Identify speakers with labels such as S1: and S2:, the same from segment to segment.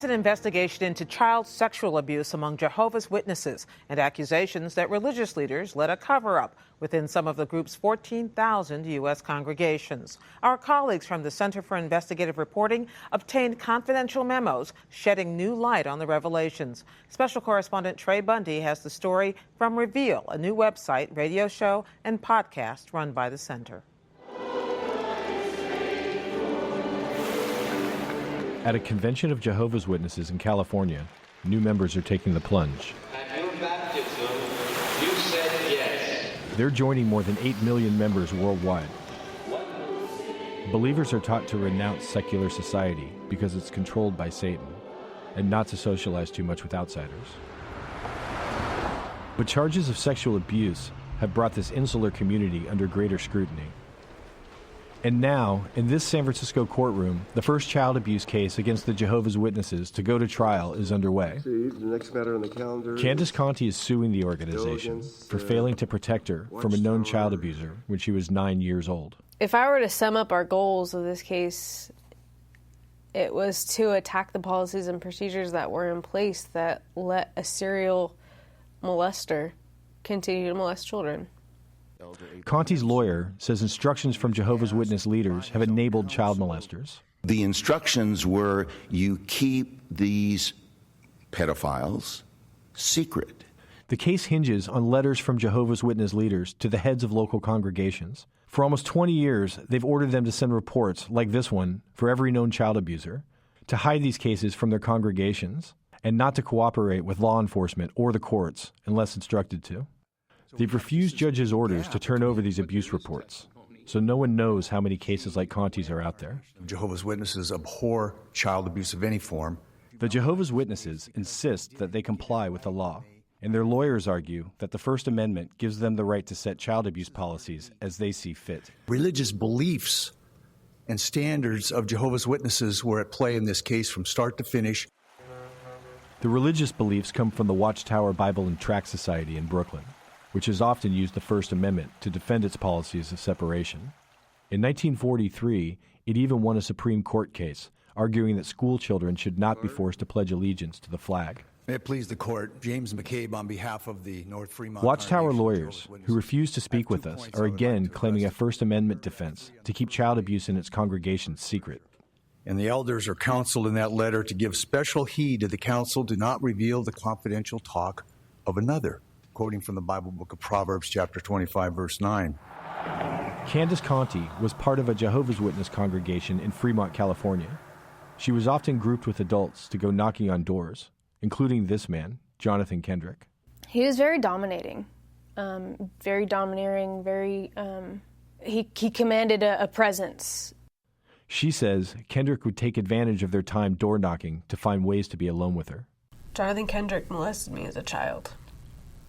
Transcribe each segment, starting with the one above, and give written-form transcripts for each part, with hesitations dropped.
S1: An investigation into child sexual abuse among Jehovah's Witnesses and accusations that religious leaders led a cover-up within some of the group's 14,000 U.S. congregations. Our colleagues from the Center for Investigative Reporting obtained confidential memos shedding new light on the revelations. Special correspondent Trey Bundy has the story from Reveal, a new website, radio show, and podcast run by the Center.
S2: At a convention of Jehovah's Witnesses in California, new members are taking the plunge.
S3: At your baptism, you said yes.
S2: They're joining more than 8 million members worldwide. Believers are taught to renounce secular society because it's controlled by Satan, and not to socialize too much with outsiders. But charges of sexual abuse have brought this insular community under greater scrutiny. And now, in this San Francisco courtroom, the first child abuse case against the Jehovah's Witnesses to go to trial is underway.
S4: The next matter on the calendar.
S2: Candace Conti is suing the organization for failing to protect her from a known child abuser when she was 9 years old.
S5: If I were to sum up our goals of this case, it was to attack the policies and procedures that were in place that let a serial molester continue to molest children.
S2: Conti's lawyer says instructions from Jehovah's Witness leaders have enabled child molesters.
S6: The instructions were you keep these pedophiles secret.
S2: The case hinges on letters from Jehovah's Witness leaders to the heads of local congregations. For almost 20 years, they've ordered them to send reports like this one for every known child abuser, to hide these cases from their congregations, and not to cooperate with law enforcement or the courts unless instructed to. They've refused judges' orders to turn over these abuse reports, so no one knows how many cases like Conti's are out there.
S7: Jehovah's Witnesses abhor child abuse of any form.
S2: The Jehovah's Witnesses insist that they comply with the law, and their lawyers argue that the First Amendment gives them the right to set child abuse policies as they see fit.
S7: Religious beliefs and standards of Jehovah's Witnesses were at play in this case from start to finish.
S2: The religious beliefs come from the Watchtower Bible and Tract Society in Brooklyn, which has often used the First Amendment to defend its policies of separation. In 1943, it even won a Supreme Court case, arguing that school children should not be forced to pledge allegiance to the flag.
S7: May it please the court, James McCabe on behalf of the North Fremont
S2: Watchtower lawyers, who refuse to speak with us, are again claiming a First Amendment defense to keep child abuse in its congregations secret.
S7: And the elders are counseled in that letter to give special heed to the counsel do not reveal the confidential talk of another. Quoting from the Bible book of Proverbs, chapter 25, verse 9.
S2: Candace Conti was part of a Jehovah's Witness congregation in Fremont, California. She was often grouped with adults to go knocking on doors, including this man, Jonathan Kendrick.
S5: He was very dominating, very domineering, he commanded a presence.
S2: She says Kendrick would take advantage of their time door knocking to find ways to be alone with her.
S5: Jonathan Kendrick molested me as a child.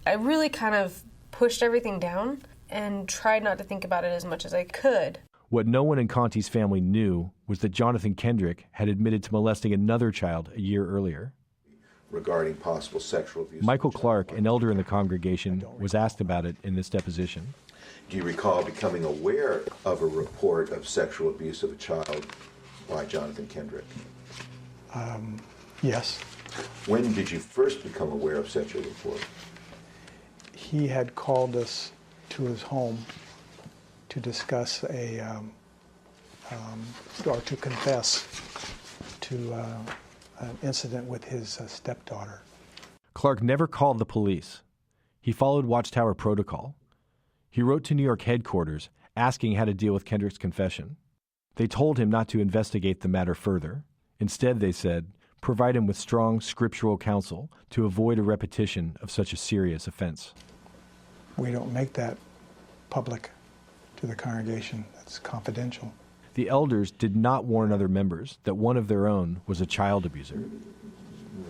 S5: I really kind of pushed everything down and tried not to think about it as much as I could.
S2: What no one in Conti's family knew was that Jonathan Kendrick had admitted to molesting another child a year earlier.
S8: Regarding possible sexual abuse.
S2: Michael Clark, an elder in the congregation, was asked about it in this deposition.
S8: Do you recall becoming aware of a report of sexual abuse of a child by Jonathan Kendrick?
S9: Yes.
S8: When did you first become aware of such a report?
S9: He had called us to his home to discuss or to confess to an incident with his stepdaughter.
S2: Clark never called the police. He followed Watchtower protocol. He wrote to New York headquarters asking how to deal with Kendrick's confession. They told him not to investigate the matter further. Instead, they said, provide him with strong scriptural counsel to avoid a repetition of such a serious offense.
S9: We don't make that public to the congregation. That's confidential.
S2: The elders did not warn other members that one of their own was a child abuser.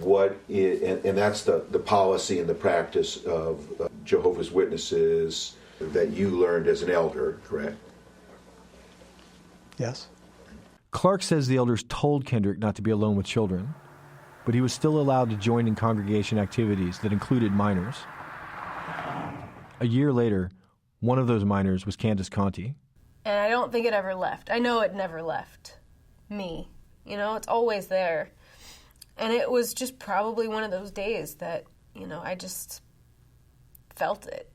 S8: And that's the policy and the practice of Jehovah's Witnesses that you learned as an elder, correct?
S9: Yes.
S2: Clark says the elders told Kendrick not to be alone with children, but he was still allowed to join in congregation activities that included minors. A year later, one of those minors was Candace Conti.
S5: And I don't think it ever left. I know it never left me. You know, it's always there. And it was just probably one of those days that, I just felt it.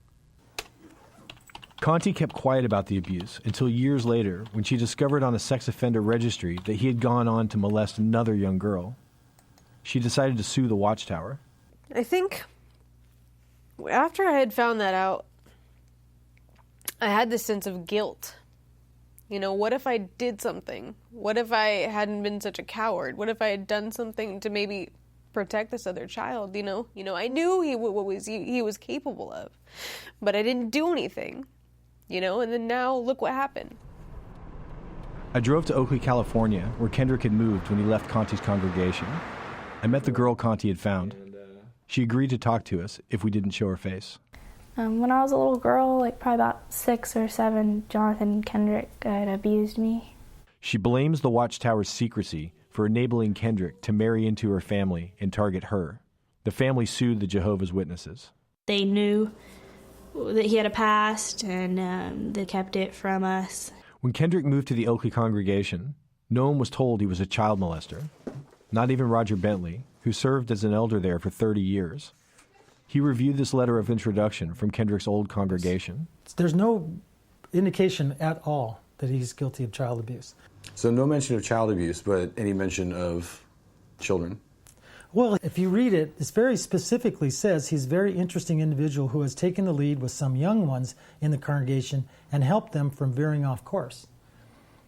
S2: Conti kept quiet about the abuse until years later when she discovered on a sex offender registry that he had gone on to molest another young girl. She decided to sue the Watchtower.
S5: I think after I had found that out, I had this sense of guilt. What if I did something? What if I hadn't been such a coward? What if I had done something to maybe protect this other child? I knew he was capable of, but I didn't do anything. And then now look what happened.
S2: I drove to Oakley, California, where Kendrick had moved when he left Conti's congregation. I met the girl Conti had found. She agreed to talk to us if we didn't show her face.
S10: When I was a little girl, probably about 6 or 7, Jonathan Kendrick had abused me.
S2: She blames the Watchtower's secrecy for enabling Kendrick to marry into her family and target her. The family sued the Jehovah's Witnesses.
S10: They knew that he had a past, and they kept it from us.
S2: When Kendrick moved to the Oakley congregation, no one was told he was a child molester. Not even Roger Bentley, who served as an elder there for 30 years. He reviewed this letter of introduction from Kendrick's old congregation.
S11: There's no indication at all that he's guilty of child abuse.
S12: So no mention of child abuse, but any mention of children?
S11: Well, if you read it, it very specifically says he's a very interesting individual who has taken the lead with some young ones in the congregation and helped them from veering off course.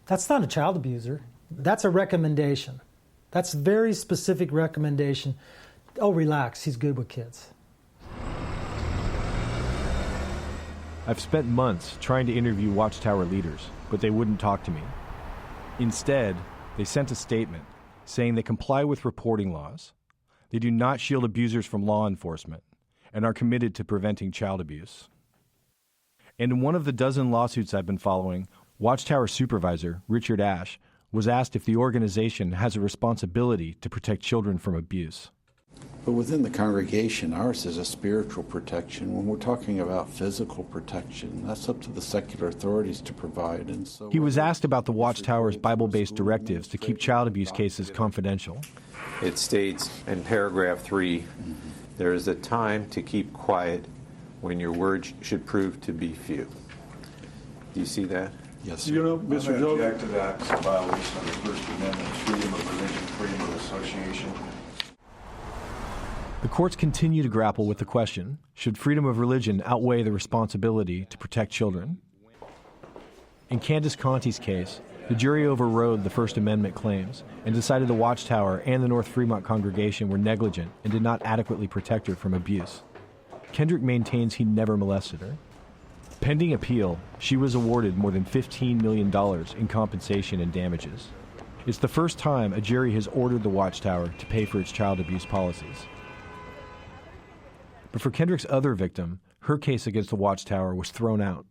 S11: That's not a child abuser. That's a recommendation. That's a very specific recommendation. Oh, relax, he's good with kids.
S2: I've spent months trying to interview Watchtower leaders, but they wouldn't talk to me. Instead, they sent a statement saying they comply with reporting laws, they do not shield abusers from law enforcement, and are committed to preventing child abuse. And in one of the dozen lawsuits I've been following, Watchtower supervisor Richard Ash was asked if the organization has a responsibility to protect children from abuse.
S13: But within the congregation, ours is a spiritual protection. When we're talking about physical protection, that's up to the secular authorities to provide. And so
S2: he was asked about the Watchtower's Bible-based directives to keep child abuse cases confidential.
S14: It states in paragraph 3, there is a time to keep quiet when your words should prove to be few. Do you see that?
S13: Yes,
S15: sir. Mr. Joe, object to that. It's a violation of the First Amendment, freedom of religion, freedom of association.
S2: The courts continue to grapple with the question, should freedom of religion outweigh the responsibility to protect children? In Candace Conti's case, the jury overrode the First Amendment claims and decided the Watchtower and the North Fremont congregation were negligent and did not adequately protect her from abuse. Kendrick maintains he never molested her. Pending appeal, she was awarded more than $15 million in compensation and damages. It's the first time a jury has ordered the Watchtower to pay for its child abuse policies. But for Kendrick's other victim, her case against the Watchtower was thrown out.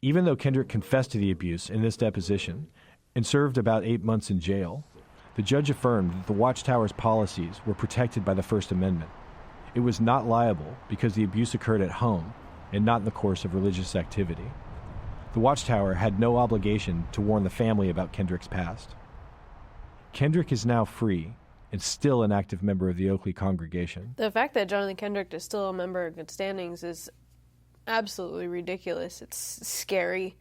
S2: Even though Kendrick confessed to the abuse in this deposition and served about 8 months in jail, the judge affirmed that the Watchtower's policies were protected by the First Amendment. It was not liable because the abuse occurred at home and not in the course of religious activity. The Watchtower had no obligation to warn the family about Kendrick's past. Kendrick is now free and still an active member of the Oakley congregation.
S5: The fact that Jonathan Kendrick is still a member in good standings is absolutely ridiculous. It's scary.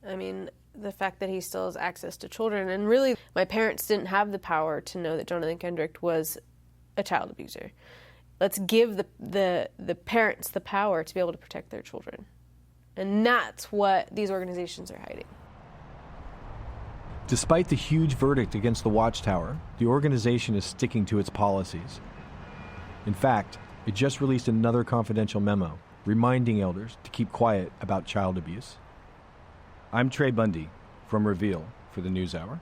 S5: I mean, the fact that he still has access to children, and really, my parents didn't have the power to know that Jonathan Kendrick was a child abuser. Let's give the parents the power to be able to protect their children. And that's what these organizations are hiding.
S2: Despite the huge verdict against the Watchtower, the organization is sticking to its policies. In fact, it just released another confidential memo reminding elders to keep quiet about child abuse. I'm Trey Bundy from Reveal for the NewsHour.